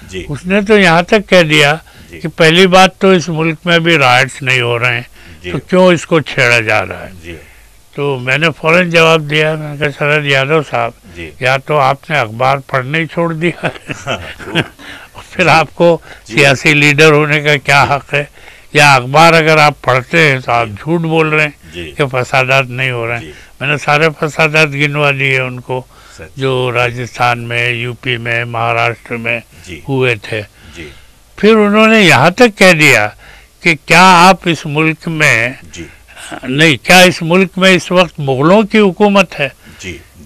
जी। उसने तो यहाँ तक कह दिया कि पहली बात तो इस मुल्क में भी राइट्स नहीं हो रहे हैं, तो क्यों इसको छेड़ा जा रहा है। जी। तो मैंने फौरन जवाब दिया, मैंने कहा शरद यादव साहब, या तो आपने अखबार पढ़ने ही छोड़ दिया है फिर आपको सियासी लीडर होने का क्या हक है, या अखबार अगर आप पढ़ते हैं तो आप झूठ बोल रहे हैं कि फसादात नहीं हो रहे हैं। मैंने सारे फसादात गिनवा दिए उनको जो राजस्थान में, यूपी में, महाराष्ट्र में हुए थे। फिर उन्होंने यहाँ तक कह दिया कि क्या आप इस मुल्क में नहीं, क्या इस मुल्क में इस वक्त मुगलों की हुकूमत है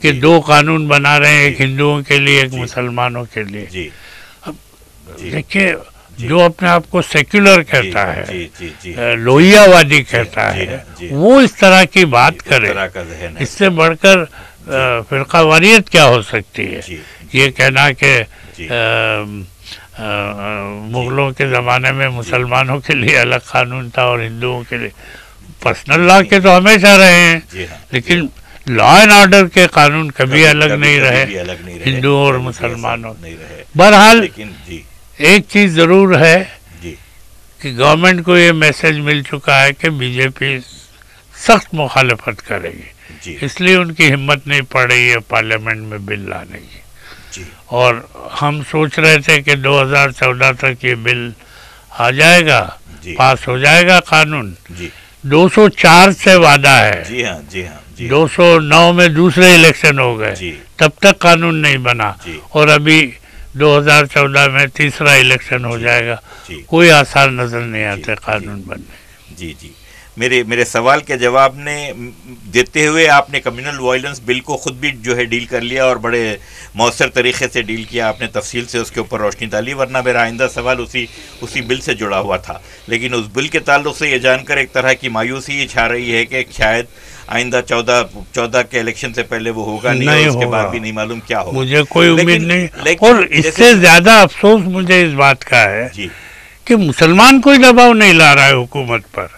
कि दो कानून बना रहे हैं, एक हिंदुओं के लिए, एक मुसलमानों के लिए। अब देखिए, जो अपने आप को सेक्युलर कहता है, लोहियावादी कहता है, वो इस तरह की बात करे, इससे बढ़कर फिरकावारियत क्या हो सकती है। ये कहना कि मुगलों के ज़माने में मुसलमानों के लिए अलग कानून था और हिंदुओं के लिए, पर्सनल लॉ के तो हमेशा रहे हैं, लेकिन लॉ एंड ऑर्डर के कानून कभी अलग नहीं रहे हिंदुओं और मुसलमानों। बहरहाल एक चीज़ ज़रूर है कि गवर्नमेंट को ये मैसेज मिल चुका है कि बीजेपी सख्त मुखालफत करेगी, इसलिए उनकी हिम्मत नहीं पड़ रही है पार्लियामेंट में बिल लाने की। और हम सोच रहे थे कि 2014 तक ये बिल आ जाएगा, पास हो जाएगा कानून। 204 से वादा है, 209 में दूसरे इलेक्शन हो गए, तब तक कानून नहीं बना, और अभी 2014 में तीसरा इलेक्शन हो जाएगा। कोई आसार नजर नहीं आते कानून बनने। जी, मेरे सवाल के जवाब ने देते हुए आपने कम्युनल वायलेंस बिल को खुद भी जो है डील कर लिया और बड़े मौसर तरीके से डील किया, आपने तफसील से उसके ऊपर रोशनी डाली, वरना मेरा आइंदा सवाल उसी बिल से जुड़ा हुआ था। लेकिन उस बिल के ताल्लुक से ये जानकर एक तरह की मायूसी छा रही है कि शायद आइंदा 14 के इलेक्शन से पहले वो होगा नहीं और उसके बाद भी नहीं मालूम क्या होगा। मुझे कोई उम्मीद नहीं, और इससे ज्यादा अफसोस मुझे इस बात का है कि मुसलमान कोई दबाव नहीं ला रहा है हुकूमत पर।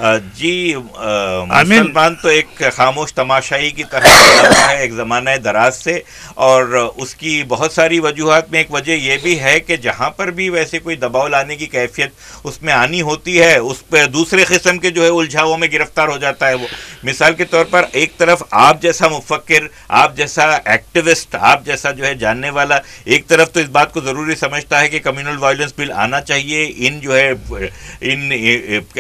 मुसलमान तो एक खामोश तमाशाई की तरह है एक ज़माना दराज से, और उसकी बहुत सारी वजूहात में एक वजह यह भी है कि जहाँ पर भी वैसे कोई दबाव लाने की कैफियत उसमें आनी होती है, उस पर दूसरे किस्म के जो है उलझावों में गिरफ्तार हो जाता है वो। मिसाल के तौर पर एक तरफ आप जैसा मुफक्किर, आप जैसा एक्टिविस्ट, आप जैसा जो है जानने वाला एक तरफ तो इस बात को ज़रूरी समझता है कि कम्युनल वायलेंस बिल आना चाहिए, इन जो है इन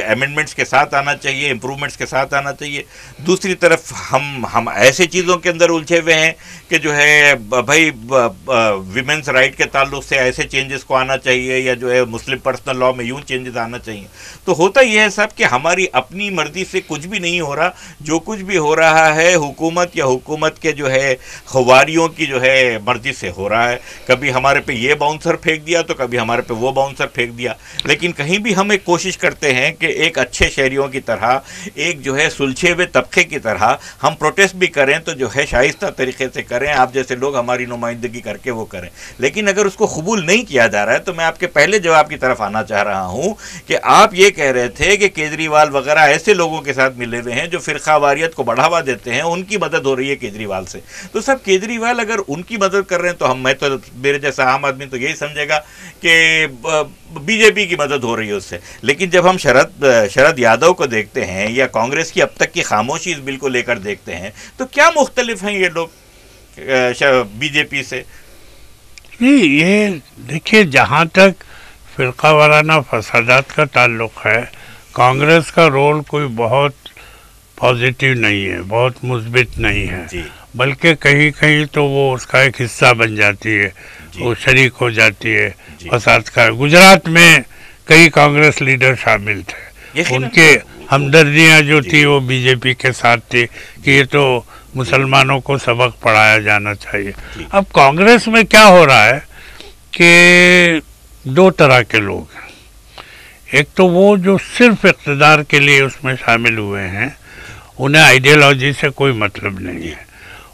अमेंडमेंट्स के साथ आना चाहिए, इम्प्रूवमेंट्स के साथ आना चाहिए। दूसरी तरफ हम ऐसे चीज़ों के अंदर उलझे हुए हैं कि जो है भाई विमेंस राइट के ताल्लुक से ऐसे चेंजेस को आना चाहिए, या जो है मुस्लिम पर्सनल लॉ में यूं चेंजेस आना चाहिए। तो होता यह है साहब कि हमारी अपनी मर्जी से कुछ भी नहीं हो रहा, जो कुछ भी हो रहा है हुकूमत या हुकूमत के जो है खवारियों की जो है मर्जी से हो रहा है। कभी हमारे पे ये बाउंसर फेंक दिया तो कभी हमारे पे वो बाउंसर फेंक दिया, लेकिन कहीं भी हम एक कोशिश करते हैं कि एक अच्छे शहरियों की तरह, एक जो है सुलझे हुए तबके की तरह हम प्रोटेस्ट भी करें तो जो है शाइस्ता तरीके से करें, आप जैसे लोग हमारी नुमाइंदगी करके वो करें। लेकिन अगर उसको कबूल नहीं किया जा रहा है तो मैं आपके पहले जवाब की तरफ आना चाह रहा हूं कि आप ये कह रहे थे कि केजरीवाल वगैरह ऐसे लोगों के साथ मिले हुए हैं जो फिरकावारियत को बढ़ावा देते हैं, उनकी मदद हो रही है केजरीवाल से। तो सब केजरीवाल अगर उनकी मदद कर रहे हैं तो मैं तो मेरे जैसा आम आदमी तो यही समझेगा कि बीजेपी की मदद हो रही है उससे। लेकिन जब हम शरद यादव को देखते हैं या कांग्रेस की अब तक की खामोशी इस बिल को लेकर देखते हैं तो क्या मुख्तलिफ हैं ये लोग बीजेपी से? नहीं, ये देखिए, जहाँ तक फिरका वाराना फसादात का ताल्लुक है, कांग्रेस का रोल कोई बहुत पॉजिटिव नहीं है, बहुत मुस्बित नहीं है, बल्कि कहीं कहीं तो वो उसका एक हिस्सा बन जाती है, वो शरीक हो जाती है फसाद का। गुजरात में कई कांग्रेस लीडर शामिल थे, उनके हमदर्दियाँ जो थी वो बीजेपी के साथ थी कि ये तो मुसलमानों को सबक पढ़ाया जाना चाहिए। अब कांग्रेस में क्या हो रहा है कि दो तरह के लोग हैं। एक तो वो जो सिर्फ इक़्तिदार के लिए उसमें शामिल हुए हैं, उन्हें आइडियोलॉजी से कोई मतलब नहीं है,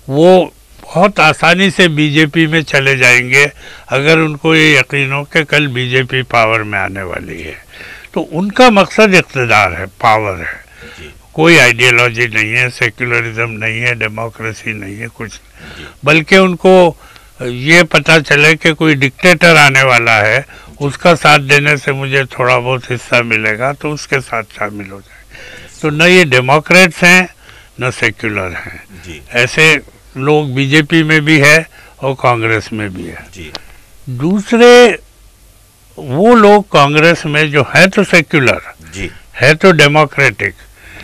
वो बहुत आसानी से बीजेपी में चले जाएंगे अगर उनको ये यकीन हो कि कल बीजेपी पावर में आने वाली है। तो उनका मकसद इक़्तिदार है, पावर है, कोई आइडियोलॉजी नहीं है, सेक्युलरिज्म नहीं है, डेमोक्रेसी नहीं है, कुछ, बल्कि उनको ये पता चले कि कोई डिक्टेटर आने वाला है, उसका साथ देने से मुझे थोड़ा बहुत हिस्सा मिलेगा, तो उसके साथ शामिल हो जाए। तो न ये डेमोक्रेट्स हैं न सेक्युलर हैं। जी ऐसे लोग बीजेपी में भी है और कांग्रेस में भी है। जी दूसरे वो लोग कांग्रेस में जो है तो सेक्युलर जी है तो डेमोक्रेटिक,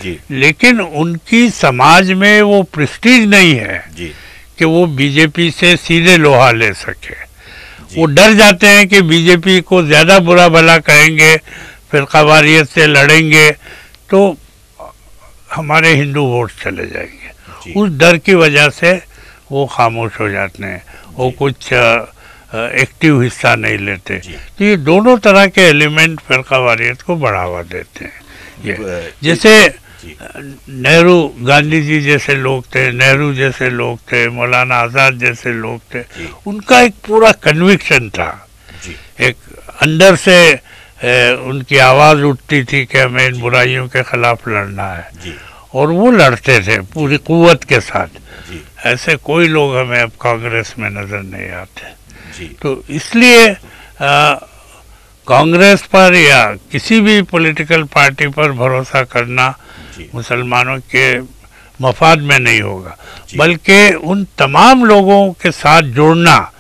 जी लेकिन उनकी समाज में वो प्रेस्टीज नहीं है जी कि वो बीजेपी से सीधे लोहा ले सके। जी। वो डर जाते हैं कि बीजेपी को ज़्यादा बुरा भला कहेंगे, फिरकावारियत से लड़ेंगे तो हमारे हिंदू वोट चले जाएंगे। उस डर की वजह से वो खामोश हो जाते हैं, वो कुछ एक्टिव हिस्सा नहीं लेते। तो ये दोनों तरह के एलिमेंट फिरकावारियत को बढ़ावा देते हैं। ये जैसे नेहरू गांधी जी जैसे लोग थे, नेहरू जैसे लोग थे, मौलाना आज़ाद जैसे लोग थे, उनका एक पूरा कन्विक्शन था। एक अंदर से उनकी आवाज़ उठती थी कि हमें इन बुराइयों के खिलाफ लड़ना है, और वो लड़ते थे पूरी कुव्वत के साथ। ऐसे कोई लोग हमें अब कांग्रेस में नज़र नहीं आते। तो इसलिए कांग्रेस पर या किसी भी पॉलिटिकल पार्टी पर भरोसा करना मुसलमानों के मफाद में नहीं होगा, बल्कि उन तमाम लोगों के साथ जोड़ना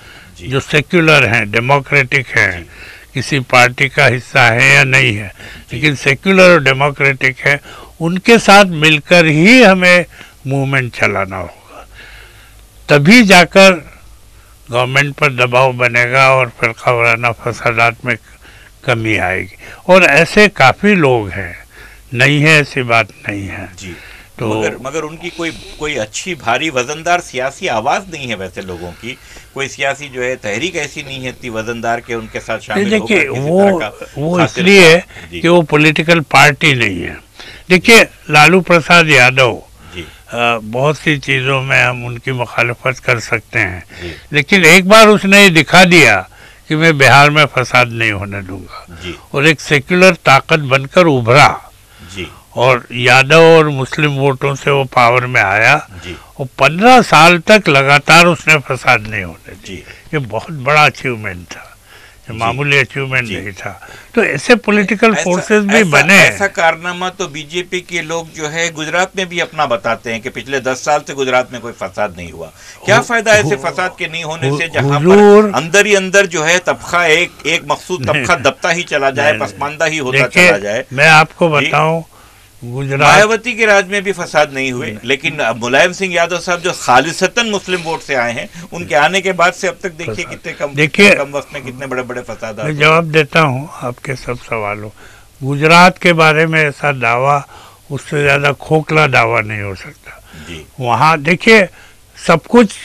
जो सेक्युलर हैं, डेमोक्रेटिक हैं, किसी पार्टी का हिस्सा है या नहीं है, लेकिन सेक्युलर और डेमोक्रेटिक है, उनके साथ मिलकर ही हमें मूवमेंट चलाना होगा। तभी जाकर गवर्नमेंट पर दबाव बनेगा और फिरका वाराना फसादात में कमी आएगी। और ऐसे काफ़ी लोग हैं, नहीं है ऐसी बात नहीं है जी। तो मगर उनकी कोई अच्छी भारी वजनदार सियासी आवाज़ नहीं है। वैसे लोगों की कोई सियासी जो है तहरीक ऐसी नहीं है इतनी वजनदार के उनके साथ शामिल होकर। देखिए वो इसलिए कि वो पॉलिटिकल पार्टी नहीं है। देखिए लालू प्रसाद यादव, बहुत सी चीज़ों में हम उनकी मुखालफत कर सकते हैं, लेकिन एक बार उसने दिखा दिया कि मैं बिहार में फसाद नहीं होने दूंगा, और एक सेक्युलर ताकत बनकर उभरा और यादव और मुस्लिम वोटों से वो पावर में आया, और 15 साल तक लगातार उसने फसाद नहीं होने दी। ये बहुत बड़ा अचीवमेंट था, ये मामूली अचीवमेंट नहीं था। तो ऐसे पॉलिटिकल फोर्सेस भी बने। ऐसा कारनामा तो बीजेपी के लोग जो है गुजरात में भी अपना बताते हैं कि पिछले 10 साल से गुजरात में कोई फसाद नहीं हुआ। क्या फायदा ऐसे फसाद के नहीं होने से, जहां पर अंदर ही अंदर जो है तबका एक मखसूस तबका दबता ही चला जाए, पसमानदा ही होता चला जाए। मैं आपको बताऊं, गुजरात मायावती के राज में भी फसाद नहीं हुए, लेकिन मुलायम सिंह यादव साहब जो खालिसतन मुस्लिम वोट से आए हैं, उनके आने के बाद से अब तक देखिए कितने कम वक्त में कितने बड़े बड़े फसाद। मैं जवाब देता हूं आपके सब सवालों। गुजरात के बारे में ऐसा दावा, उससे ज्यादा खोखला दावा नहीं हो सकता। वहाँ देखिए सब कुछ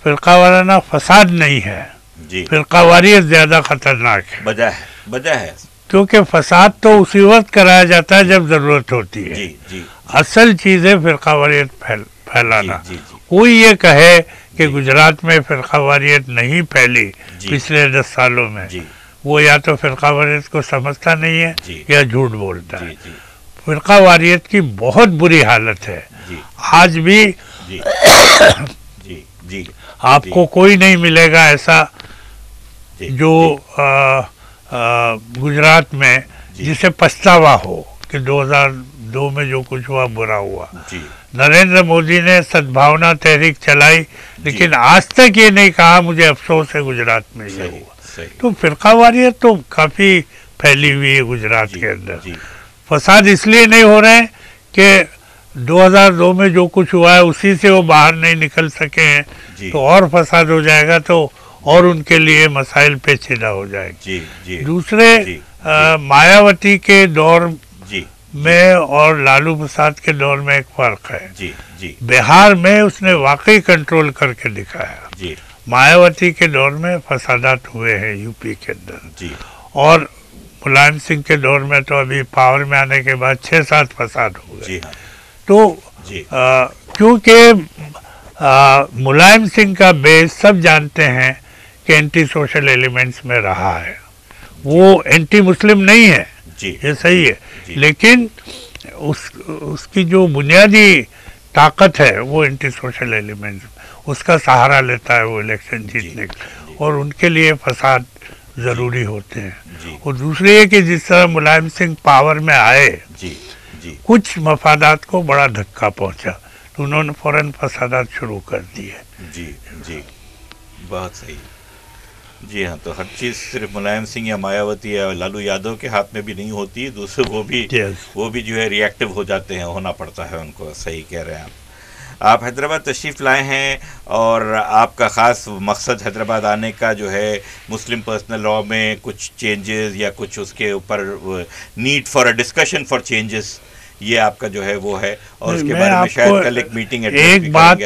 फिरकावाराना फसाद नहीं है, फिरकावारियत ज्यादा खतरनाक है। वजह है क्योंकि फसाद तो उसी वक्त कराया जाता है जब जरूरत होती है। असल चीज़ है फिरकावारियत फैलाना। कोई ये कहे कि गुजरात में फिरकावारियत नहीं फैली पिछले 10 सालों में, वो या तो फिरकावारियत को समझता नहीं है या झूठ बोलता है। फिरकावारियत की बहुत बुरी हालत है आज भी। आपको कोई नहीं मिलेगा ऐसा जो गुजरात में जिसे पछतावा हो कि 2002 में जो कुछ हुआ बुरा हुआ। नरेंद्र मोदी ने सद्भावना तहरीक चलाई, लेकिन आज तक ये नहीं कहा मुझे अफसोस है गुजरात में ये हुआ। तो फिरकावारियत तो काफी फैली हुई है गुजरात के अंदर। फसाद इसलिए नहीं हो रहे हैं कि 2002 में जो कुछ हुआ है उसी से वो बाहर नहीं निकल सके हैं, तो और फसाद हो जाएगा तो और उनके लिए मसाइल पेचीदा हो जाएगी। दूसरे मायावती के दौर में और लालू प्रसाद के दौर में एक फर्क है। बिहार में उसने वाकई कंट्रोल करके दिखाया। मायावती के दौर में फसादात हुए हैं यूपी के अंदर, और मुलायम सिंह के दौर में तो अभी पावर में आने के बाद 6-7 फसाद हो गए। तो क्योंकि मुलायम सिंह का बेस सब जानते हैं कि एंटी सोशल एलिमेंट्स में रहा है, वो एंटी मुस्लिम नहीं है, ये सही है, लेकिन उसकी जो बुनियादी ताकत है वो एंटी सोशल एलिमेंट्स। उसका सहारा लेता है वो इलेक्शन जीतने का, और उनके लिए फसाद ज़रूरी होते हैं। और दूसरी है कि जिस तरह मुलायम सिंह पावर में आए, कुछ मफादात को बड़ा धक्का पहुंचा, तो उन्होंने फौरन फसादात शुरू कर दिए। जी, बहुत सही। जी हाँ, तो हर चीज़ सिर्फ मुलायम सिंह या मायावती या लालू यादव के हाथ में भी नहीं होती है, दूसरे वो भी जो है रिएक्टिव हो जाते हैं, होना पड़ता है उनको। सही कह रहे हैं आप हैदराबाद तशरीफ़ लाए हैं और आपका ख़ास मकसद हैदराबाद आने का जो है मुस्लिम पर्सनल लॉ में कुछ चेंजेस या कुछ उसके ऊपर need for a discussion for changes, ये आपका जो है वो है, और उसके बारे में शायद कल एक मीटिंग एक बात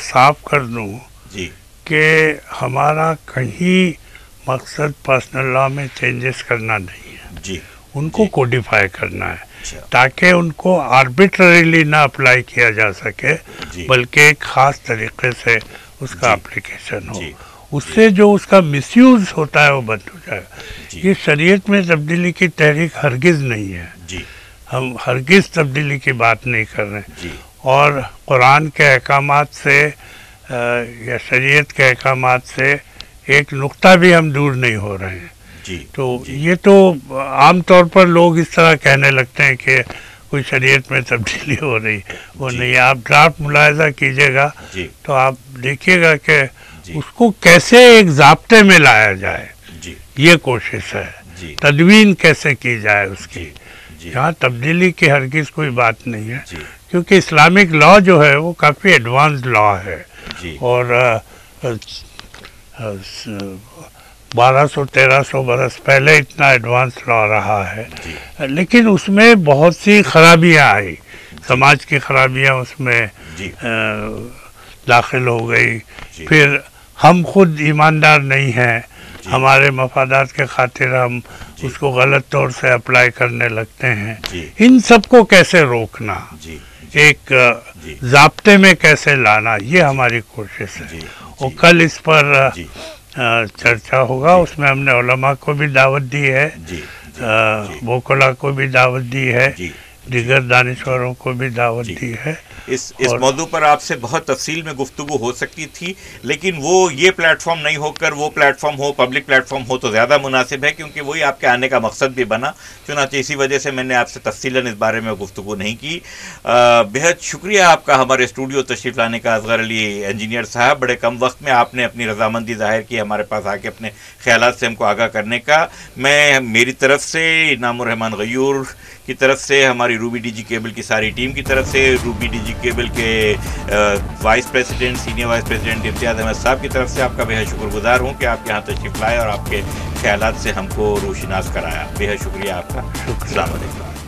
साफ कर दूं जी कि हमारा कहीं मकसद पर्सनल लॉ में चेंजेस करना नहीं है जी, उनको कोडिफाई करना है ताकि उनको आर्बिट्ररीली ना अप्लाई किया जा सके, बल्कि एक ख़ास तरीके से उसका एप्लीकेशन हो, उससे जो उसका मिसयूज़ होता है वो बंद हो जाएगा। ये शरीयत में तब्दीली की तहरीक हरगिज़ नहीं है, हम हरगिज़ तब्दीली की बात नहीं कर रहे हैं, और कुरान के अहकामात से या शरीयत के अहकामात से एक नुक्ता भी हम दूर नहीं हो रहे हैं। तो ये तो आम तौर पर लोग इस तरह कहने लगते हैं कि कोई शरीयत में तब्दीली हो रही, वो नहीं। आप ड्राफ्ट मुलाहिजा कीजिएगा तो आप देखिएगा कि उसको कैसे एक ज़ाब्ते में लाया जाए, ये कोशिश है, तदवीन कैसे की जाए उसकी। यहाँ तब्दीली की हरगिज़ कोई बात नहीं है, क्योंकि इस्लामिक लॉ जो है वो काफ़ी एडवांस लॉ है, और 1200-1300 बरस पहले इतना एडवांस लॉ रहा है, लेकिन उसमें बहुत सी खराबियाँ आई, समाज की खराबियाँ उसमें दाखिल हो गई। फिर हम खुद ईमानदार नहीं हैं, हमारे मफादात के खातिर हम उसको गलत तौर से अप्लाई करने लगते हैं। इन सब को कैसे रोकना, एक ज़ाब्ते में कैसे लाना, ये हमारी कोशिश है। और कल इस पर चर्चा होगा, उसमें हमने उलमा को भी दावत दी है, वोकला को भी दावत दी है, दीगर दानिश्वरों को भी दावत दी है। इस मौजू पर आपसे बहुत तफसील में गुफ्तगू हो सकती थी, लेकिन वो ये प्लेटफॉर्म नहीं होकर वो प्लेटफॉर्म हो, पब्लिक प्लेटफॉर्म हो तो ज़्यादा मुनासिब है, क्योंकि वही आपके आने का मकसद भी बना। चुनांचे इसी वजह से मैंने आपसे तफसीलन इस बारे में गुफ्तगू नहीं की। बेहद शुक्रिया आपका हमारे स्टूडियो तशरीफ़ लाने का, असगर अली इंजीनियर साहब। बड़े कम वक्त में आपने अपनी रजामंदी ज़ाहिर की हमारे पास आके अपने ख्यालात से हमको आगाह करने का। मैं मेरी तरफ से, इनामुर रहमान गयूर की तरफ से, हमारी रूबी डीजी केबल की सारी टीम की तरफ से, रूबी डीजी केबल के vice president, senior vice president Imtiaz Ahmad साहब की तरफ से आपका बेहद शुक्रगुजार हूँ कि आप यहाँ तशरीफ़ लाए और आपके ख्यालात से हमको रोशनास कराया। बेहद शुक्रिया आपका। अस्सलाम वालेकुम।